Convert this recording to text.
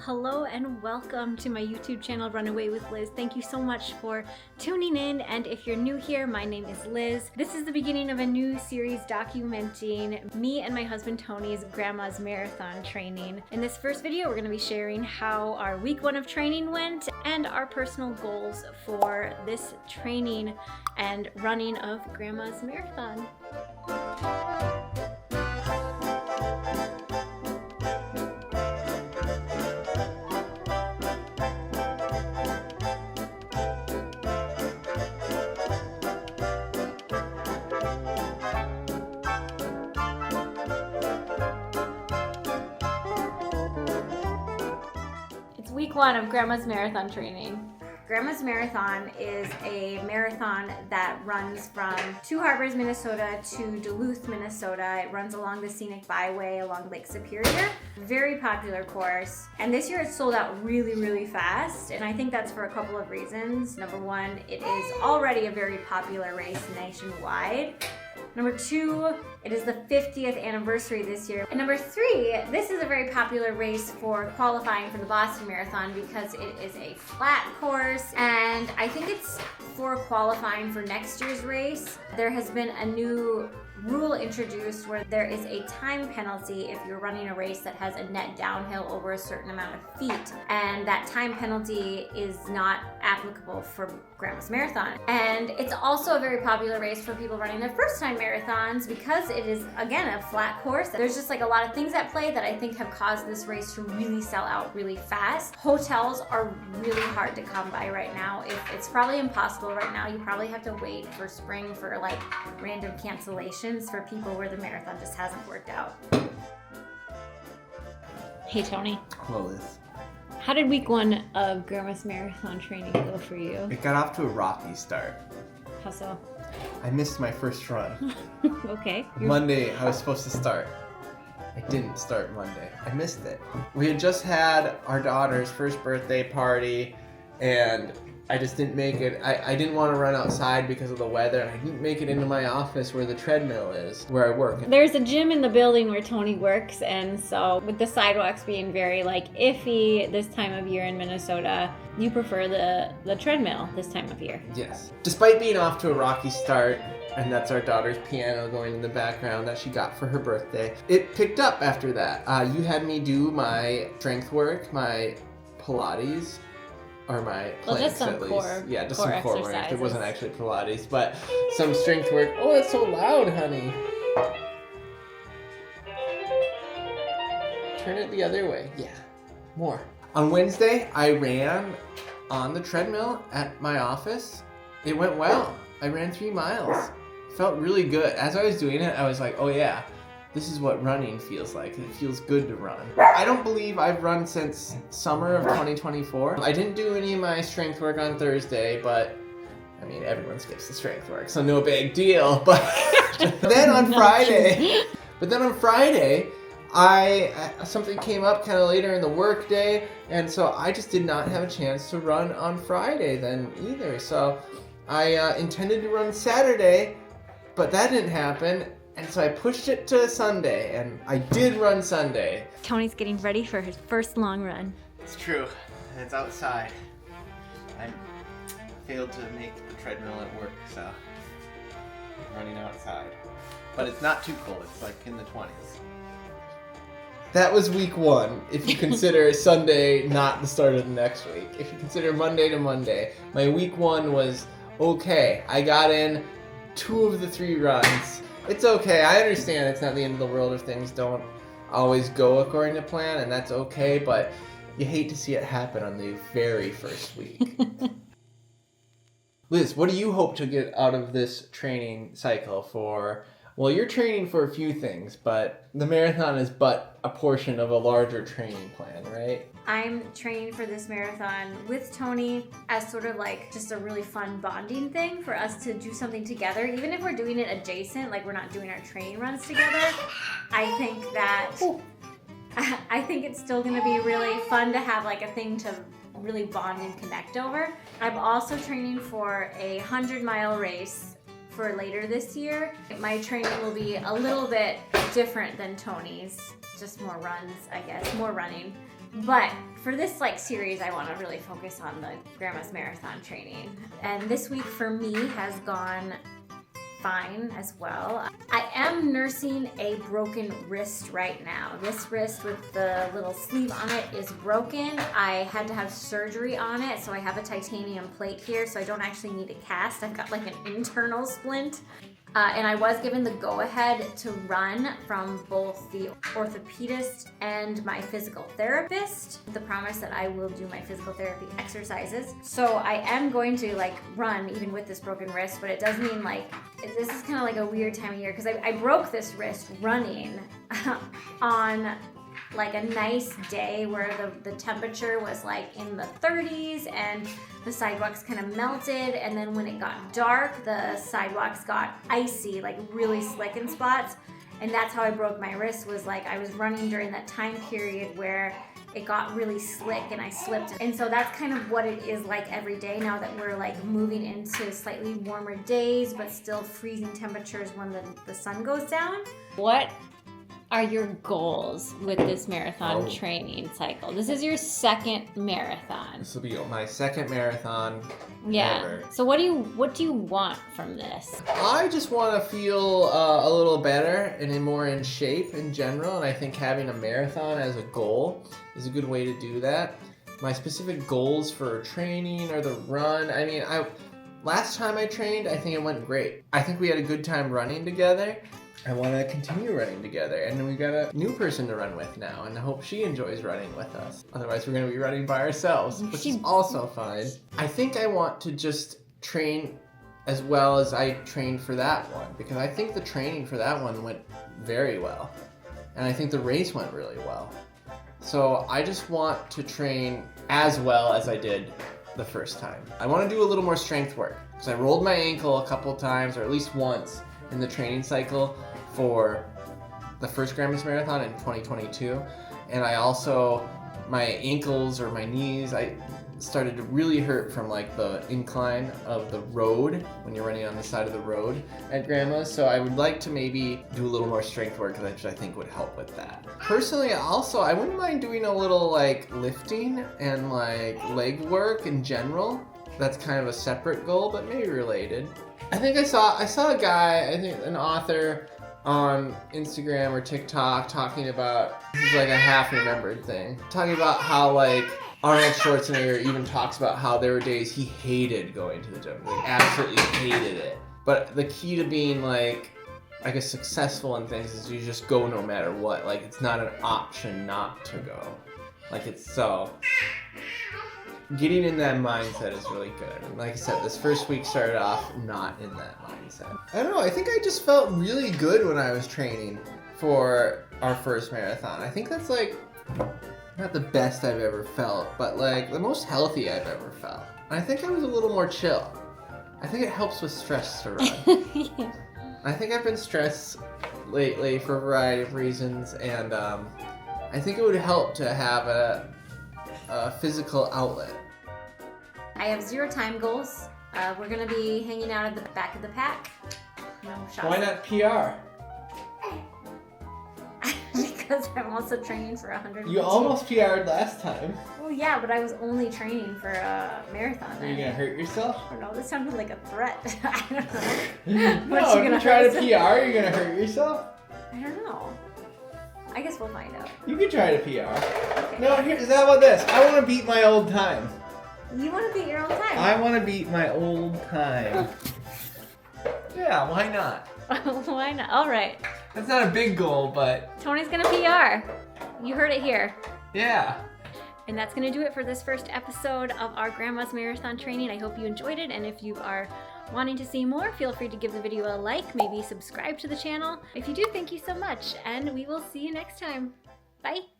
Hello and welcome to my YouTube channel, Runaway with Liz. Thank you so much for tuning in, and if you're new here, my name is Liz. This is the beginning of a new series documenting me and my husband Tony's grandma's marathon training. In this first video, we're going to be sharing how our week 1 of training went and our personal goals for this training and running of grandma's marathon. Week 1 of Grandma's Marathon training. Grandma's Marathon is a marathon that runs from Two Harbors, Minnesota to Duluth, Minnesota. It runs along the scenic byway along Lake Superior. Very popular course. And this year it sold out really fast. And I think that's for a couple of reasons. Number one, it is already a very popular race nationwide. Number 2, it is the 50th anniversary this year. And number 3, this is a very popular race for qualifying for the Boston Marathon because it is a flat course. And I think it's for qualifying for next year's race. There has been a new rule introduced where there is a time penalty if you're running a race that has a net downhill over a certain amount of feet, and that time penalty is not applicable for Grandma's Marathon. And it's also a very popular race for people running their first time marathons because it is, again, a flat course. There's just like a lot of things at play that I think have caused this race to really sell out really fast. Hotels are really hard to come by right now. It's probably impossible right now. You probably have to wait for spring for like random cancellations for people where the marathon just hasn't worked out. Hey Tony. Hello, Liz. How did week 1 of Grandma's Marathon training go for you? It got off to a rocky start. How so? I missed my first run. Okay. Monday, I was supposed to start. I didn't start Monday. I missed it. We had just had our daughter's first birthday party, and I just didn't make it. I didn't want to run outside because of the weather, and I didn't make it into my office where the treadmill is, where I work. There's a gym in the building where Tony works, and so with the sidewalks being very iffy this time of year in Minnesota, you prefer the treadmill this time of year. Yes. Despite being off to a rocky start, and that's our daughter's piano going in the background that she got for her birthday, it picked up after that. You had me do my strength work, my Pilates, or my planks at least. Yeah, just some core work. It wasn't actually Pilates, but some strength work. Oh, it's so loud, honey. Turn it the other way. Yeah, more. On Wednesday, I ran on the treadmill at my office. It went well. I ran 3 miles. Felt really good. As I was doing it, I was like, oh yeah, this is what running feels like. It feels good to run. I don't believe I've run since summer of 2024. I didn't do any of my strength work on Thursday, but I mean, everyone skips the strength work, so no big deal. But then on Friday, something came up kind of later in the work day, and so I just did not have a chance to run on Friday then either. So I intended to run Saturday, but that didn't happen. And so I pushed it to Sunday, and I did run Sunday. Tony's getting ready for his first long run. It's true, and it's outside. I failed to make the treadmill at work, so I'm running outside. But it's not too cold, it's like in the 20s. That was week 1, if you consider Sunday not the start of the next week. If you consider Monday to Monday, my week 1 was okay. I got in 2 of the 3 runs. It's okay. I understand it's not the end of the world if things don't always go according to plan, and that's okay, but you hate to see it happen on the very first week. Liz, what do you hope to get out of this training cycle for? Well, you're training for a few things, but the marathon is but a portion of a larger training plan, right? I'm training for this marathon with Tony as sort of just a really fun bonding thing for us to do something together. Even if we're doing it adjacent, like we're not doing our training runs together, I think it's still gonna be really fun to have a thing to really bond and connect over. I'm also training for a 100-mile race for later this year. My training will be a little bit different than Tony's, just more runs, I guess, more running. But for this series, I want to really focus on the Grandma's Marathon training. And this week for me has gone fine as well. I am nursing a broken wrist right now. This wrist with the little sleeve on it is broken. I had to have surgery on it, so I have a titanium plate here, so I don't actually need a cast. I've got an internal splint. And I was given the go-ahead to run from both the orthopedist and my physical therapist. The promise that I will do my physical therapy exercises. So I am going to run even with this broken wrist, but it does mean this is kind of a weird time of year because I broke this wrist running on a nice day where the temperature was in the 30s and the sidewalks kind of melted, and then when it got dark the sidewalks got icy, really slick in spots. And that's how I broke my wrist, was I was running during that time period where it got really slick and I slipped. And so that's kind of what it is every day now that we're moving into slightly warmer days but still freezing temperatures when the sun goes down. What are your goals with this marathon training cycle? This is your second marathon. This will be my second marathon ever. So what do you want from this? I just want to feel a little better and more in shape in general, and I think having a marathon as a goal is a good way to do that. My specific goals for training or the run, last time I trained, I think it went great. I think we had a good time running together. I want to continue running together, and we got a new person to run with now, and I hope she enjoys running with us. Otherwise, we're going to be running by ourselves, which is also fine. I think I want to just train as well as I trained for that one, because I think the training for that one went very well, and I think the race went really well. So I just want to train as well as I did the first time. I want to do a little more strength work, because I rolled my ankle a couple times, or at least once, in the training cycle for the first Grandma's Marathon in 2022. And I also, my ankles or my knees, I started to really hurt from the incline of the road when you're running on the side of the road at Grandma's. So I would like to maybe do a little more strength work, which I think would help with that. Personally, also, I wouldn't mind doing a little lifting and leg work in general. That's kind of a separate goal, but maybe related. I think I saw a guy, I think an author on Instagram or TikTok talking about, this is a half-remembered thing, talking about how Arnold Schwarzenegger even talks about how there were days he hated going to the gym, absolutely hated it. But the key to being a successful in things is you just go no matter what. It's not an option not to go. It's so. Getting in that mindset is really good. And like I said, this first week started off not in that mindset. I don't know, I think I just felt really good when I was training for our first marathon. I think that's not the best I've ever felt, but the most healthy I've ever felt. And I think I was a little more chill. I think it helps with stress to run. Yeah. I think I've been stressed lately for a variety of reasons, and I think it would help to have a physical outlet. I have 0 time goals. We're going to be hanging out at the back of the pack. No shots. Why not PR? Because I'm also training for 100. You almost PR'd last time. Well, yeah, but I was only training for a marathon. Are you going to hurt yourself? I don't know. This sounded like a threat. I don't know. No, if you try to PR, you're going to hurt yourself? I don't know. I guess we'll find out. You can try to PR. Okay. No, how about this? I want to beat my old time. You want to beat your own time? I want to beat my old time. Yeah, why not? Why not? All right. That's not a big goal, but... Tony's going to PR. You heard it here. Yeah. And that's going to do it for this first episode of our Grandma's Marathon training. I hope you enjoyed it. And if you are wanting to see more, feel free to give the video a like, maybe subscribe to the channel. If you do, thank you so much. And we will see you next time. Bye.